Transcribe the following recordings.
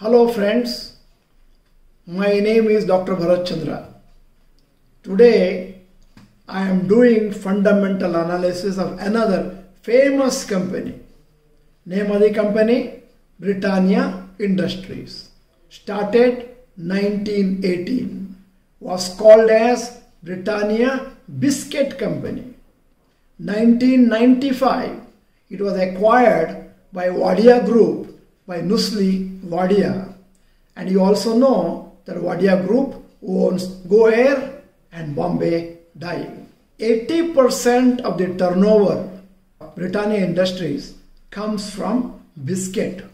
Hello friends, my name is Dr. Bharat Chandra. Today I am doing fundamental analysis of another famous company. Name of the company, Britannia Industries. Started 1918. Was called as Britannia Biscuit Company. 1995 it was acquired by Wadia Group by Nusli Wadia, and you also know that Wadia Group owns Go Air and Bombay Dyeing. 80% of the turnover of Britannia Industries comes from biscuit.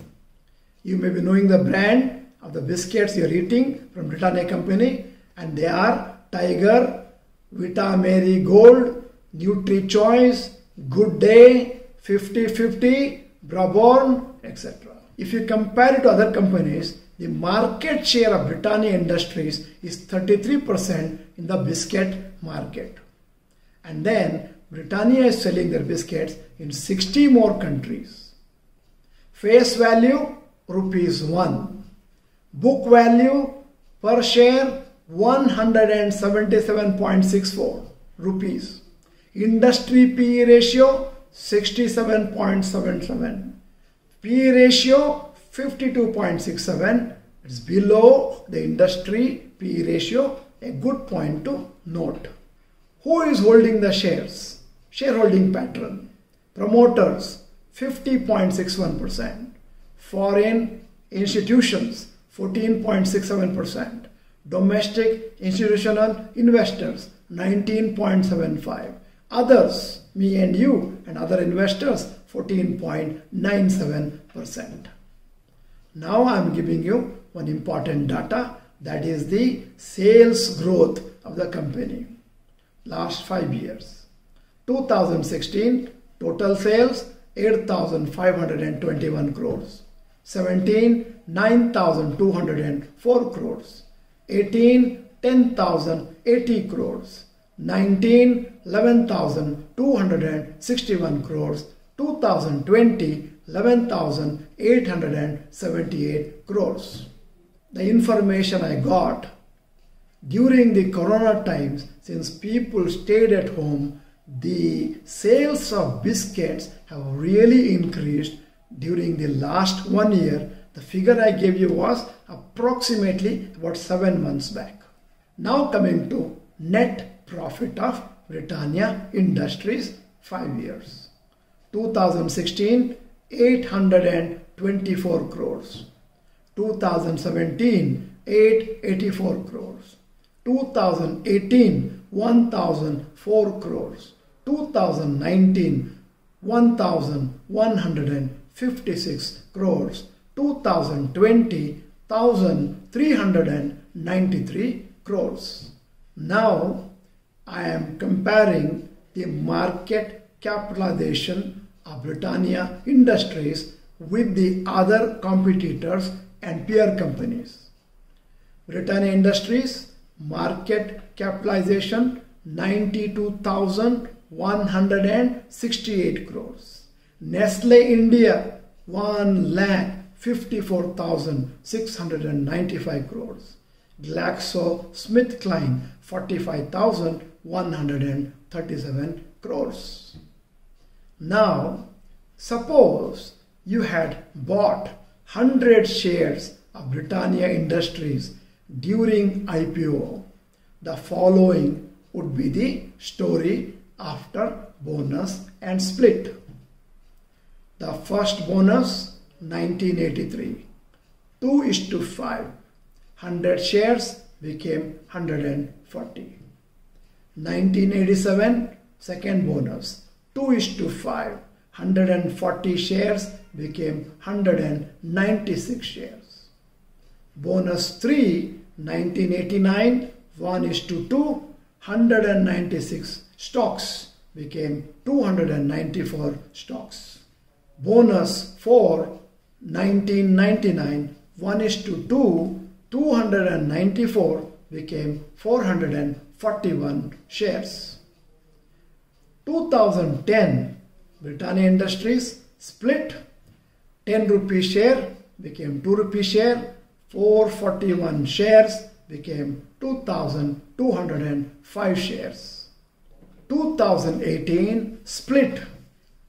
You may be knowing the brand of the biscuits you are eating from Britannia Company, and they are Tiger, Vita Marie Gold, Nutri-Choice, Good Day, 50-50, Brabourne, etc. If you compare it to other companies, the market share of Britannia Industries is 33% in the biscuit market. And then Britannia is selling their biscuits in 60 more countries. Face value ₹1. Book value per share 177.64 rupees. Industry PE ratio 67.77. PE ratio 52.67. It's below the industry PE ratio, a good point to note. Who is holding the shares? Shareholding pattern. Promoters 50.61%. Foreign institutions 14.67%. Domestic institutional investors 19.75%. Others, me and you and other investors, 14.97%. Now I am giving you one important data, that is the sales growth of the company. Last 5 years. 2016 total sales 8,521 crores. 17 9,204 crores. 18 10,080 crores. 19 11,261 crores. 2020 11,878 crores. The information I got during the corona times, since people stayed at home, the sales of biscuits have really increased during the last 1 year. The figure I gave you was approximately about 7 months back. Now coming to net profit of Britannia Industries 5 years. 2016 824 crores. 2017 884 crores. 2018 1004 crores. 2019 1156 crores. 2020 1393 crores. Now I am comparing the market capitalization of Britannia Industries with the other competitors and peer companies. Britannia Industries market capitalization 92,168 crores. Nestle India 1,54,695 crores. GlaxoSmithKline 45,137 crores. Now, suppose you had bought 100 shares of Britannia Industries during IPO. The following would be the story after bonus and split. The first bonus 1983, 2:5. 100 shares became 140. 1987, second bonus 2:5. 140 shares became 196 shares. Bonus 3, 1989, 1:2. 196 stocks became 294 stocks. Bonus 4, 1999, 1:2. 294 became 441 shares. 2010 Britannia Industries split. 10 rupee share became 2 rupee share. 441 shares became 2,205 shares. 2018 split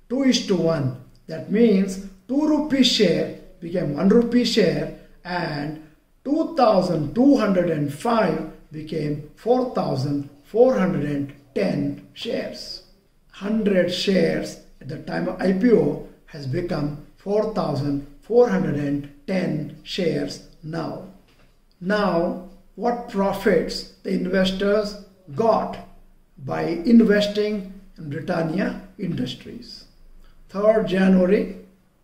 2:1. That means 2 rupee share became 1 rupee share and 2,205 became 4,410 shares. 100 shares at the time of IPO has become 4,410 shares now. Now, what profits the investors got by investing in Britannia Industries? 3rd January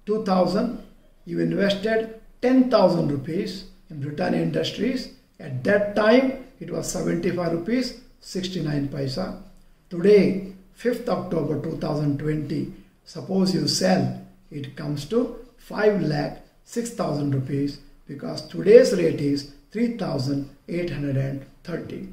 2000, you invested 10,000 rupees in Britannia Industries. At that time, it was 75 rupees 69 paisa. Today, 5th October 2020, suppose you sell, it comes to 5,06,000 rupees because today's rate is 3,830.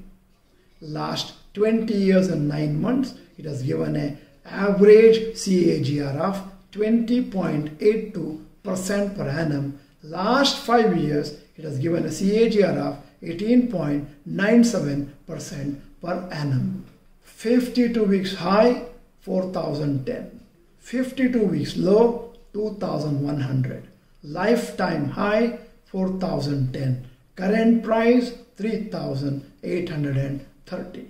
Last 20 years and 9 months, it has given an average CAGR of 20.82% per annum. Last 5 years, it has given a CAGR of 18.97% per annum. 52 weeks high, 4,010. 52 weeks low, 2,100. Lifetime high, 4,010. Current price, 3,830.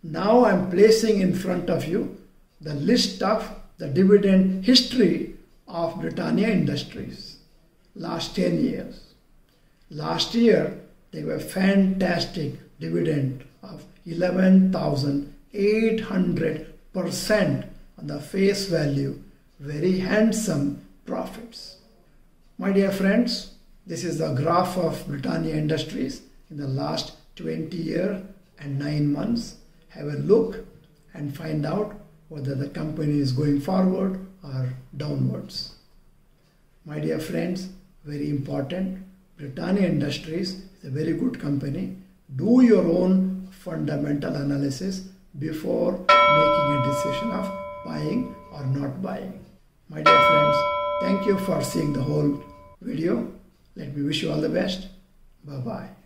Now I am placing in front of you the list of the dividend history of Britannia Industries. Last 10 years. Last year, they were fantastic dividend of 11,800% on the face value. Very handsome profits. My dear friends, this is the graph of Britannia Industries in the last 20 years and 9 months. Have a look and find out whether the company is going forward or downwards. My dear friends, very important, Britannia Industries is a very good company. Do your own fundamental analysis before making a decision of buying or not buying. My dear friends, thank you for seeing the whole video. Let me wish you all the best. Bye-bye.